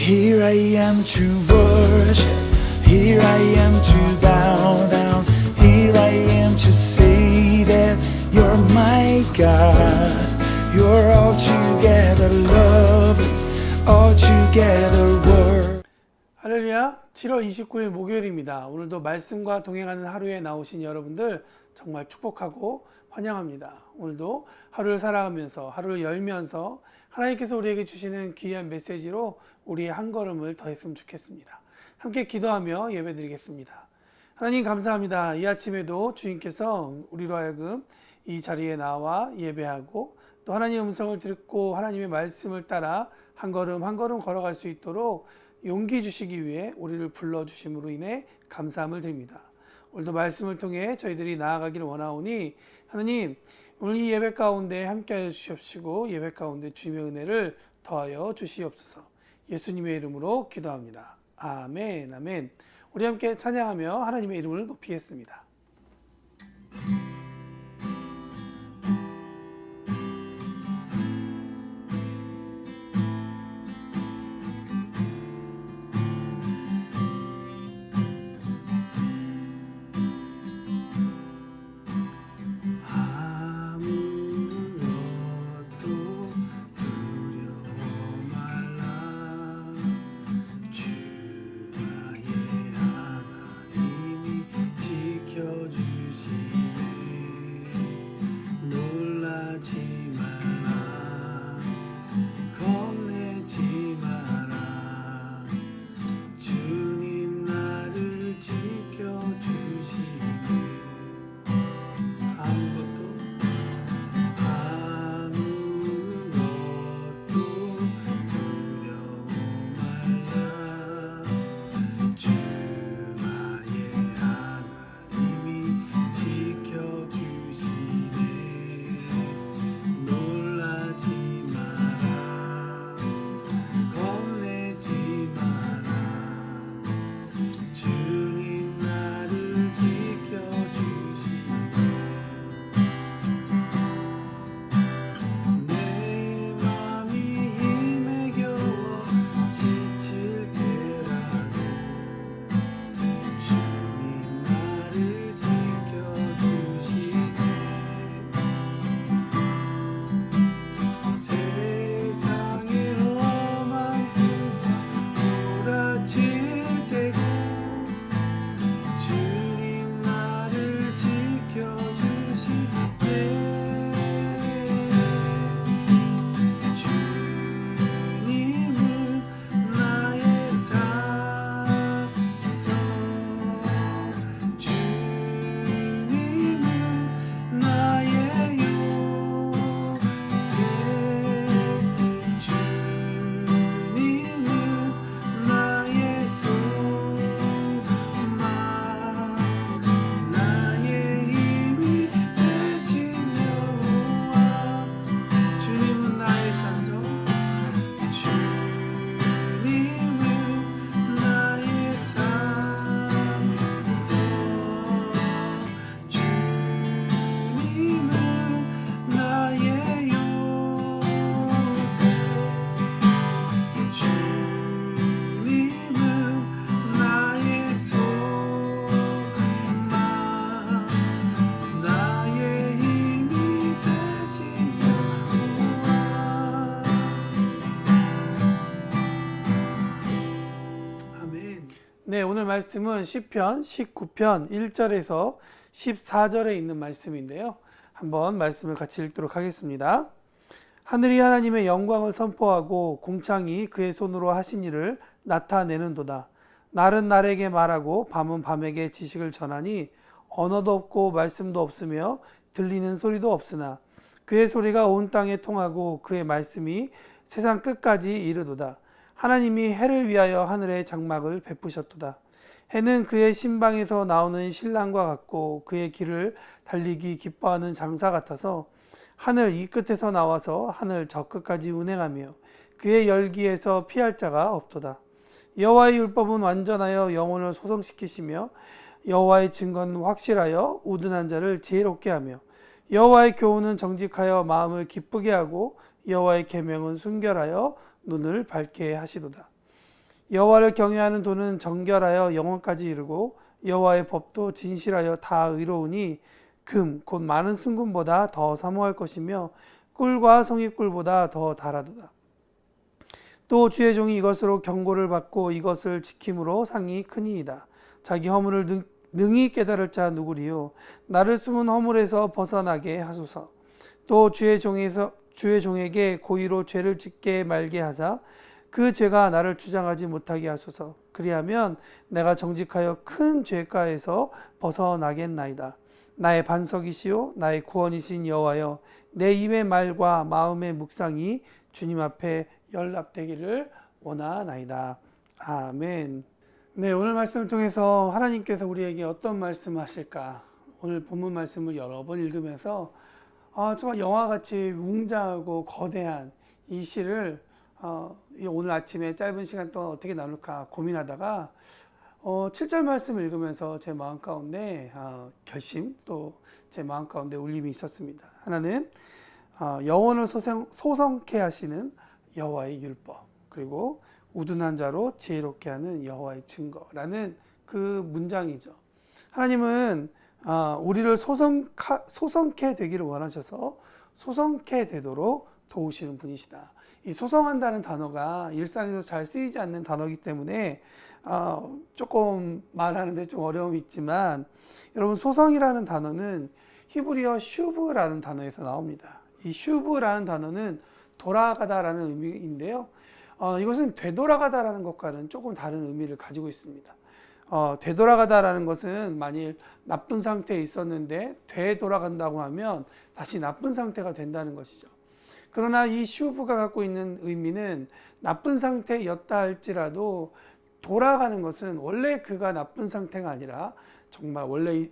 Here I am to worship, here I am to bow down, here I am to say that you're my God. You're altogether lovely, altogether worthy. 할렐루야, 7월 29일 목요일입니다. 오늘도 말씀과 동행하는 하루에 나오신 여러분들 정말 축복하고 환영합니다. 오늘도 하루를 살아가면서 하루를 열면서 하나님께서 우리에게 주시는 귀한 메시지로 우리의 한 걸음을 더 했으면 좋겠습니다. 함께 기도하며 예배드리겠습니다. 하나님 감사합니다. 이 아침에도 주님께서 우리로 하여금 이 자리에 나와 예배하고 또 하나님의 음성을 듣고 하나님의 말씀을 따라 한 걸음 한 걸음 걸어갈 수 있도록 용기 주시기 위해 우리를 불러주심으로 인해 감사함을 드립니다. 오늘도 말씀을 통해 저희들이 나아가기를 원하오니 하나님 오늘 이 예배 가운데 함께하여 주시옵시고 예배 가운데 주님의 은혜를 더하여 주시옵소서. 예수님의 이름으로 기도합니다. 아멘, 아멘. 우리 함께 찬양하며 하나님의 이름을 높이겠습니다. 네, 오늘 말씀은 시편 19편 1절에서 14절에 있는 말씀인데요. 한번 말씀을 같이 읽도록 하겠습니다. 하늘이 하나님의 영광을 선포하고 공창이 그의 손으로 하신 일을 나타내는도다. 날은 날에게 말하고 밤은 밤에게 지식을 전하니 언어도 없고 말씀도 없으며 들리는 소리도 없으나 그의 소리가 온 땅에 통하고 그의 말씀이 세상 끝까지 이르도다. 하나님이 해를 위하여 하늘에 장막을 베푸셨도다. 해는 그의 신방에서 나오는 신랑과 같고 그의 길을 달리기 기뻐하는 장사 같아서 하늘 이 끝에서 나와서 하늘 저 끝까지 운행하며 그의 열기에서 피할 자가 없도다. 여호와의 율법은 완전하여 영혼을 소성시키시며 여호와의 증거는 확실하여 우둔한 자를 지혜롭게 하며 여호와의 교훈은 정직하여 마음을 기쁘게 하고 여호와의 계명은 순결하여 눈을 밝게 하시도다. 여호와를 경외하는 도는 정결하여 영혼까지 이르고 여호와의 법도 진실하여 다 의로우니 금 곧 많은 순금보다 더 사모할 것이며 꿀과 송이꿀보다 더 달하도다. 또 주의 종이 이것으로 경고를 받고 이것을 지킴으로 상이 크니이다. 자기 허물을 능히 깨달을 자 누구리요. 나를 숨은 허물에서 벗어나게 하소서. 또 주의 종에게 고의로 죄를 짓게 말게 하사 그 죄가 나를 주장하지 못하게 하소서. 그리하면 내가 정직하여 큰 죄가에서 벗어나겠나이다. 나의 반석이시요 나의 구원이신 여호와여, 내 입의 말과 마음의 묵상이 주님 앞에 연락되기를 원하나이다. 아멘. 네, 오늘 말씀을 통해서 하나님께서 우리에게 어떤 말씀하실까? 오늘 본문 말씀을 여러 번 읽으면서 정말 영화같이 웅장하고 거대한 이 시를 오늘 아침에 짧은 시간 동안 어떻게 나눌까 고민하다가 7절 말씀을 읽으면서 제 마음 가운데 결심, 또 제 마음 가운데 울림이 있었습니다. 하나는 영혼을 소성케 하시는 여호와의 율법, 그리고 우둔한 자로 지혜롭게 하는 여호와의 증거라는 그 문장이죠. 하나님은 우리를 소성케 되기를 원하셔서 소성케 되도록 도우시는 분이시다. 이 소성한다는 단어가 일상에서 잘 쓰이지 않는 단어이기 때문에 조금 말하는데 좀 어려움이 있지만, 여러분, 소성이라는 단어는 히브리어 슈브라는 단어에서 나옵니다. 이 슈브라는 단어는 돌아가다라는 의미인데요. 이것은 되돌아가다라는 것과는 조금 다른 의미를 가지고 있습니다. 되돌아가다라는 것은 만일 나쁜 상태에 있었는데 되돌아간다고 하면 다시 나쁜 상태가 된다는 것이죠. 그러나 이 슈브가 갖고 있는 의미는 나쁜 상태였다 할지라도 돌아가는 것은 원래 그가 나쁜 상태가 아니라 정말 원래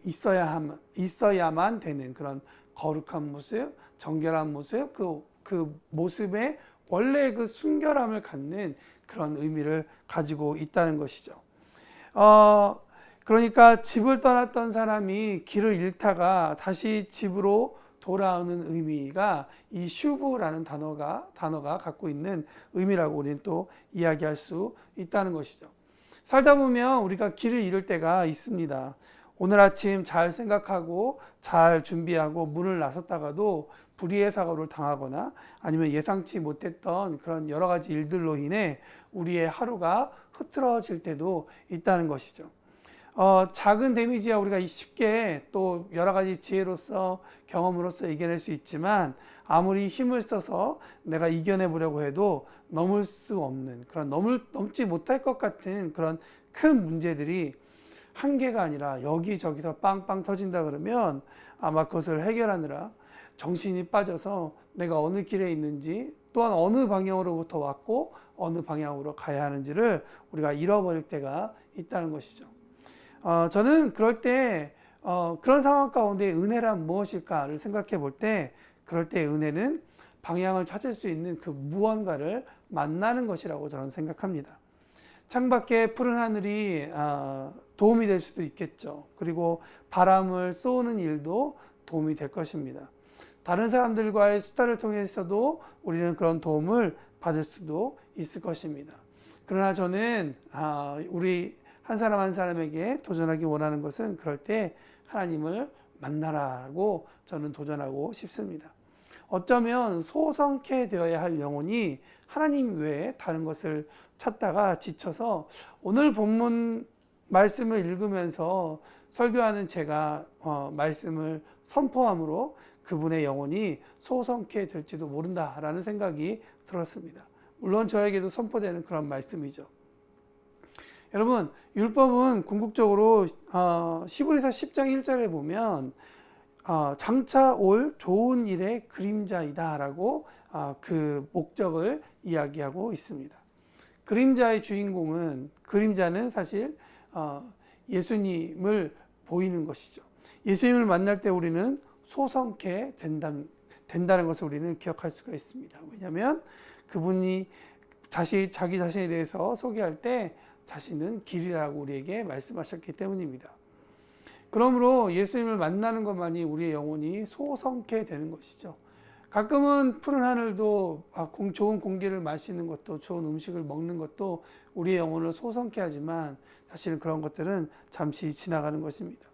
있어야만 되는 그런 거룩한 모습, 정결한 모습, 그 모습에 원래 그 순결함을 갖는 그런 의미를 가지고 있다는 것이죠. 그러니까 집을 떠났던 사람이 길을 잃다가 다시 집으로 돌아오는 의미가 이 슈브라는 단어가 갖고 있는 의미라고 우리는 또 이야기할 수 있다는 것이죠. 살다 보면 우리가 길을 잃을 때가 있습니다. 오늘 아침 잘 생각하고 잘 준비하고 문을 나섰다가도 불의의 사고를 당하거나 아니면 예상치 못했던 그런 여러 가지 일들로 인해 우리의 하루가 흐트러질 때도 있다는 것이죠. 작은 데미지야 우리가 쉽게 또 여러 가지 지혜로서 경험으로서 이겨낼 수 있지만, 아무리 힘을 써서 내가 이겨내 보려고 해도 넘을 수 없는, 그런 넘지 못할 것 같은 그런 큰 문제들이 한 개가 아니라 여기저기서 빵빵 터진다 그러면 아마 그것을 해결하느라 정신이 빠져서 내가 어느 길에 있는지, 또한 어느 방향으로부터 왔고 어느 방향으로 가야 하는지를 우리가 잃어버릴 때가 있다는 것이죠. 저는 그럴 때 그런 상황 가운데 은혜란 무엇일까를 생각해 볼 때, 그럴 때 은혜는 방향을 찾을 수 있는 그 무언가를 만나는 것이라고 저는 생각합니다. 창밖에 푸른 하늘이 도움이 될 수도 있겠죠. 그리고 바람을 쏘는 일도 도움이 될 것입니다. 다른 사람들과의 수다를 통해서도 우리는 그런 도움을 받을 수도 있을 것입니다. 그러나 저는 우리 한 사람 한 사람에게 도전하기 원하는 것은 그럴 때 하나님을 만나라고 저는 도전하고 싶습니다. 어쩌면 소성케 되어야 할 영혼이 하나님 외에 다른 것을 찾다가 지쳐서 오늘 본문 말씀을 읽으면서 설교하는 제가 말씀을 선포함으로 그분의 영혼이 소성케 될지도 모른다라는 생각이 들었습니다. 물론 저에게도 선포되는 그런 말씀이죠. 여러분, 율법은 궁극적으로 히브리서 10장 1절에 보면 장차 올 좋은 일의 그림자이다 라고 그 목적을 이야기하고 있습니다. 그림자의 주인공은, 그림자는 사실 예수님을 보이는 것이죠. 예수님을 만날 때 우리는 소성케 된다는 것을 우리는 기억할 수가 있습니다. 왜냐하면 그분이 자기 자신에 대해서 소개할 때 자신은 길이라고 우리에게 말씀하셨기 때문입니다. 그러므로 예수님을 만나는 것만이 우리의 영혼이 소성케 되는 것이죠. 가끔은 푸른 하늘도 좋은 공기를 마시는 것도 좋은 음식을 먹는 것도 우리의 영혼을 소성케 하지만 사실은 그런 것들은 잠시 지나가는 것입니다.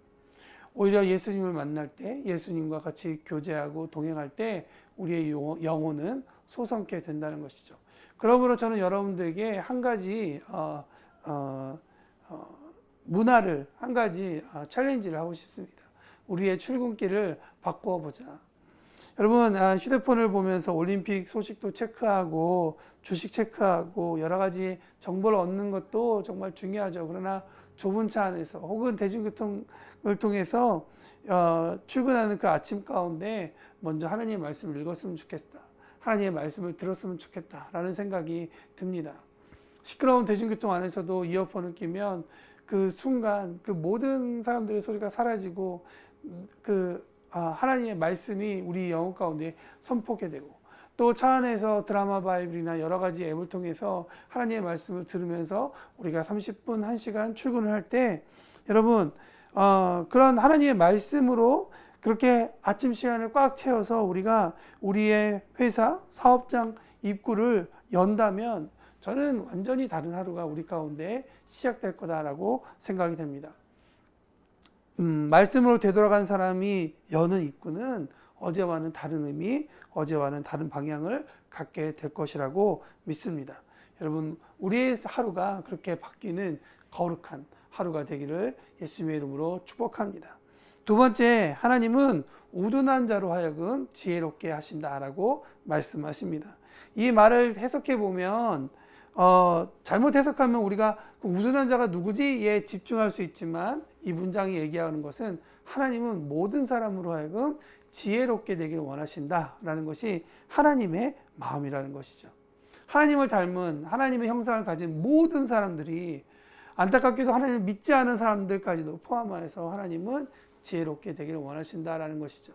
오히려 예수님을 만날 때 예수님과 같이 교제하고 동행할 때 우리의 영혼은 소성케 된다는 것이죠. 그러므로 저는 여러분들에게 한 가지 문화를 한 가지 챌린지를 하고 싶습니다. 우리의 출근길을 바꾸어 보자. 여러분 휴대폰을 보면서 올림픽 소식도 체크하고 주식 체크하고 여러 가지 정보를 얻는 것도 정말 중요하죠. 그러나 좁은 차 안에서 혹은 대중교통을 통해서 출근하는 그 아침 가운데 먼저 하나님의 말씀을 읽었으면 좋겠다. 하나님의 말씀을 들었으면 좋겠다 라는 생각이 듭니다. 시끄러운 대중교통 안에서도 이어폰을 끼면 그 순간 그 모든 사람들의 소리가 사라지고 하나님의 말씀이 우리 영혼 가운데 선포게 되고 또 차 안에서 드라마 바이블이나 여러 가지 앱을 통해서 하나님의 말씀을 들으면서 우리가 30분, 1시간 출근을 할 때 여러분 그런 하나님의 말씀으로 그렇게 아침 시간을 꽉 채워서 우리가 우리의 회사, 사업장 입구를 연다면 저는 완전히 다른 하루가 우리 가운데 시작될 거다라고 생각이 됩니다. 말씀으로 되돌아간 사람이 여는 입구는 어제와는 다른 의미, 어제와는 다른 방향을 갖게 될 것이라고 믿습니다. 여러분, 우리의 하루가 그렇게 바뀌는 거룩한 하루가 되기를 예수님의 이름으로 축복합니다. 두 번째, 하나님은 우둔한 자로 하여금 지혜롭게 하신다라고 말씀하십니다. 이 말을 해석해 보면 잘못 해석하면 우리가 그 우둔한 자가 누구지에 집중할 수 있지만 이 문장이 얘기하는 것은 하나님은 모든 사람으로 하여금 지혜롭게 되기를 원하신다라는 것이 하나님의 마음이라는 것이죠. 하나님을 닮은 하나님의 형상을 가진 모든 사람들이 안타깝게도 하나님을 믿지 않은 사람들까지도 포함하여서 하나님은 지혜롭게 되기를 원하신다라는 것이죠.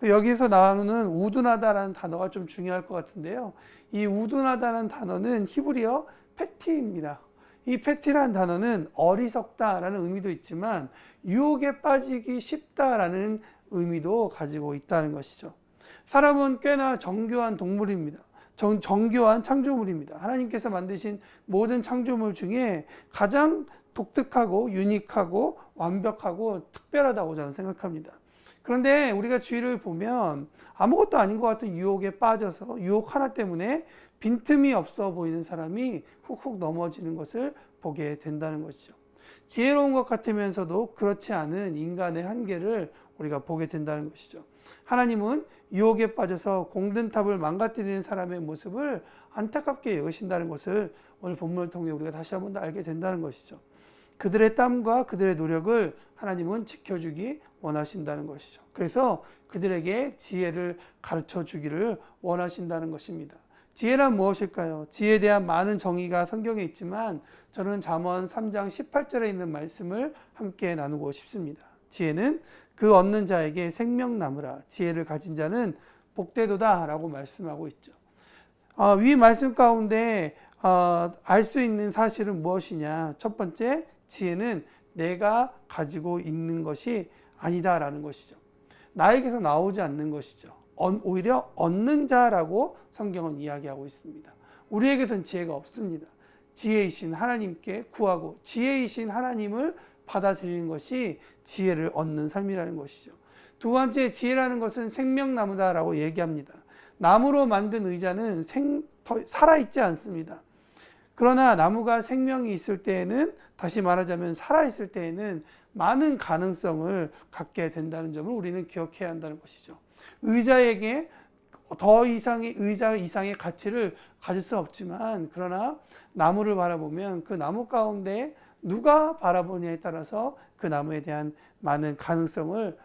여기서 나오는 우둔하다라는 단어가 좀 중요할 것 같은데요. 이 우둔하다는 단어는 히브리어 페티입니다. 이 페티라는 단어는 어리석다라는 의미도 있지만 유혹에 빠지기 쉽다라는 의미도 가지고 있다는 것이죠. 사람은 꽤나 정교한 동물입니다. 정교한 창조물입니다. 하나님께서 만드신 모든 창조물 중에 가장 독특하고 유니크하고 완벽하고 특별하다고 저는 생각합니다. 그런데 우리가 주위를 보면 아무것도 아닌 것 같은 유혹에 빠져서 유혹 하나 때문에 빈틈이 없어 보이는 사람이 훅훅 넘어지는 것을 보게 된다는 것이죠. 지혜로운 것 같으면서도 그렇지 않은 인간의 한계를 우리가 보게 된다는 것이죠. 하나님은 유혹에 빠져서 공든탑을 망가뜨리는 사람의 모습을 안타깝게 여기신다는 것을 오늘 본문을 통해 우리가 다시 한번 더 알게 된다는 것이죠. 그들의 땀과 그들의 노력을 하나님은 지켜주기 원하신다는 것이죠. 그래서 그들에게 지혜를 가르쳐 주기를 원하신다는 것입니다. 지혜란 무엇일까요? 지혜에 대한 많은 정의가 성경에 있지만 저는 잠언 3장 18절에 있는 말씀을 함께 나누고 싶습니다. 지혜는 그 얻는 자에게 생명나무라. 지혜를 가진 자는 복되도다 라고 말씀하고 있죠. 위 말씀 가운데 알 수 있는 사실은 무엇이냐? 첫 번째, 지혜는 내가 가지고 있는 것이 아니다라는 것이죠. 나에게서 나오지 않는 것이죠. 오히려 얻는 자라고 성경은 이야기하고 있습니다. 우리에게선 지혜가 없습니다. 지혜이신 하나님께 구하고 지혜이신 하나님을 받아들이는 것이 지혜를 얻는 삶이라는 것이죠. 두 번째, 지혜라는 것은 생명나무다라고 얘기합니다. 나무로 만든 의자는 살아있지 않습니다. 그러나 나무가 생명이 있을 때에는, 다시 말하자면 살아있을 때에는 많은 가능성을 갖게 된다는 점을 우리는 기억해야 한다는 것이죠. 의자에게 더 이상의 의자 이상의 가치를 가질 수 없지만, 그러나 나무를 바라보면 그 나무 가운데 누가 바라보냐에 따라서 그 나무에 대한 많은 가능성을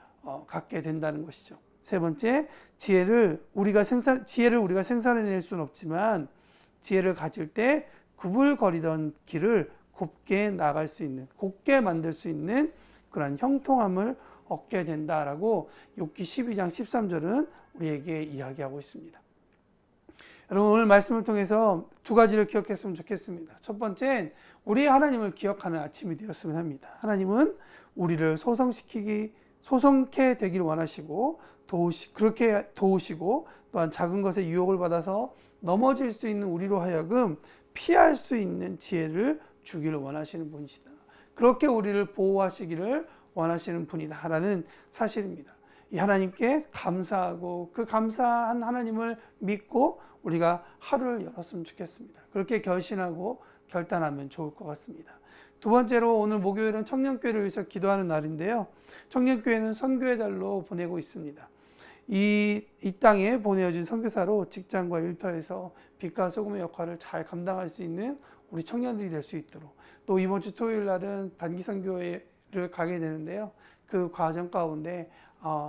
갖게 된다는 것이죠. 세 번째, 지혜를 우리가 생산해낼 수는 없지만 지혜를 가질 때 구불거리던 길을 곱게 나갈 수 있는, 곱게 만들 수 있는 그런 형통함을 얻게 된다라고 욥기 12장 13절은 우리에게 이야기하고 있습니다. 여러분, 오늘 말씀을 통해서 두 가지를 기억했으면 좋겠습니다. 첫 번째는 우리 하나님을 기억하는 아침이 되었으면 합니다. 하나님은 우리를 소성케 되기를 원하시고, 그렇게 도우시고 또한 작은 것에 유혹을 받아서 넘어질 수 있는 우리로 하여금 피할 수 있는 지혜를 주기를 원하시는 분이시다. 그렇게 우리를 보호하시기를 원하시는 분이다라는 사실입니다. 이 하나님께 감사하고 그 감사한 하나님을 믿고 우리가 하루를 열었으면 좋겠습니다. 그렇게 결심하고 결단하면 좋을 것 같습니다. 두 번째로 오늘 목요일은 청년교회를 위해서 기도하는 날인데요. 청년교회는 선교의 달로 보내고 있습니다. 이 땅에 보내어진 선교사로 직장과 일터에서 빛과 소금의 역할을 잘 감당할 수 있는 우리 청년들이 될 수 있도록, 또 이번 주 토요일 날은 단기 선교회를 가게 되는데요. 그 과정 가운데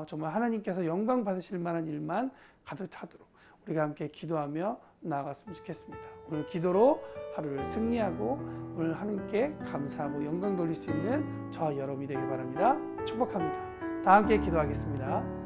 정말 하나님께서 영광 받으실 만한 일만 가득 차도록 우리가 함께 기도하며 나아갔으면 좋겠습니다. 오늘 기도로 하루를 승리하고 오늘 하나님께 감사하고 영광 돌릴 수 있는 저와 여러분이 되길 바랍니다. 축복합니다. 다 함께 기도하겠습니다.